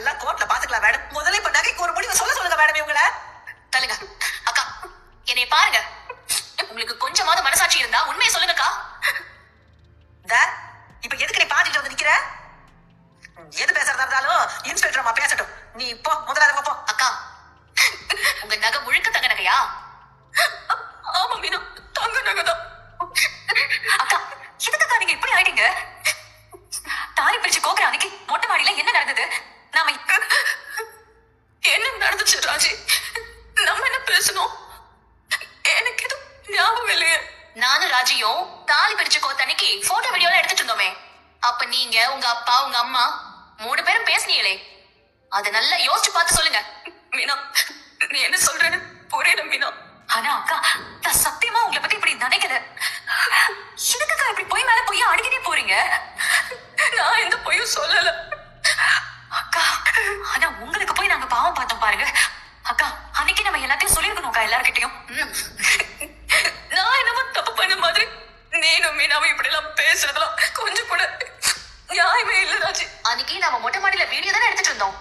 எல்லாம் கோர்ட்ல பாத்துக்கலாம் மேடம். முதல்ல இப்ப நகைக்கு ஒரு முடிவு சொல்லுங்க மேடம். இவங்கள தள்ளுங்க. அக்கா என்னை பாருங்க. உங்களுக்கு கொஞ்சமாவது மனசாட்சி இருந்தா உண்மையை சொல்லுங்கக்கா. இப்ப எதுக்கு நீ பாத்துட்டு வந்து நிக்கிற? எது பேசுறதா இருந்தாலும் இன்ஸ்பெக்டர் அம்மா பேசட்டும். நீ போ, முதல்ல போ. அக்கா உங்க நகை முழுக்க தங்க நகையா? ஆமா மீனா, தங்க நகைதான். அக்கா எதுக்குக்கா நீங்க இப்படி ஆயிட்டீங்க? தாலி பிரிச்சு கோக்குற அன்னைக்கு மொட்டை மாடியில என்ன நடந்தது? நாம என்ன நடந்துச்சு ராஜி? நம்ம என்ன பேசணும்? எனக்கு எதுவும் ஞாபகம் இல்லையே. நானும் ராஜியும் தாலி பிரிச்சு கோத்த அன்னைக்கு போட்டோ வீடியோல எடுத்துட்டு இருந்தோமே. அப்ப நீங்க உங்க அப்பா உங்க அம்மா 3 பேரும் பேசுனீங்களே, அத நல்லா யோசிச்சு பார்த்து சொல்லுங்க. மீனா, நீ என்ன சொல்றேன்னு புரியல மீனா. ஆனா அக்கா நான் சத்தியமா உங்களை பத்தி இப்படி நினைக்கல. எதுக்குக்கா இப்படி போய் மேல போய் அடிக்கிட்டே போறீங்க? நான் எந்த பொய்யும் சொல்லல அக்கா. ஆனா உங்களுக்கு போய் நாங்க பாவம் பார்த்தோம் பாருங்க. அக்கா அன்னைக்கு நம்ம எல்லாத்தையும் சொல்லிருக்கணும்க்கா எல்லார்கிட்டயும். நான் என்னமோ தப்பு பண்ண மாதிரி நீனும் மீனாவும் இப்படி எல்லாம் பேசுறதுலாம் கொஞ்சம் கூட நியாயமே இல்ல ராஜி. அன்னைக்கு நம்ம மொட்டை மாடியில வீடியோ தானே எடுத்துட்டு இருந்தோம்.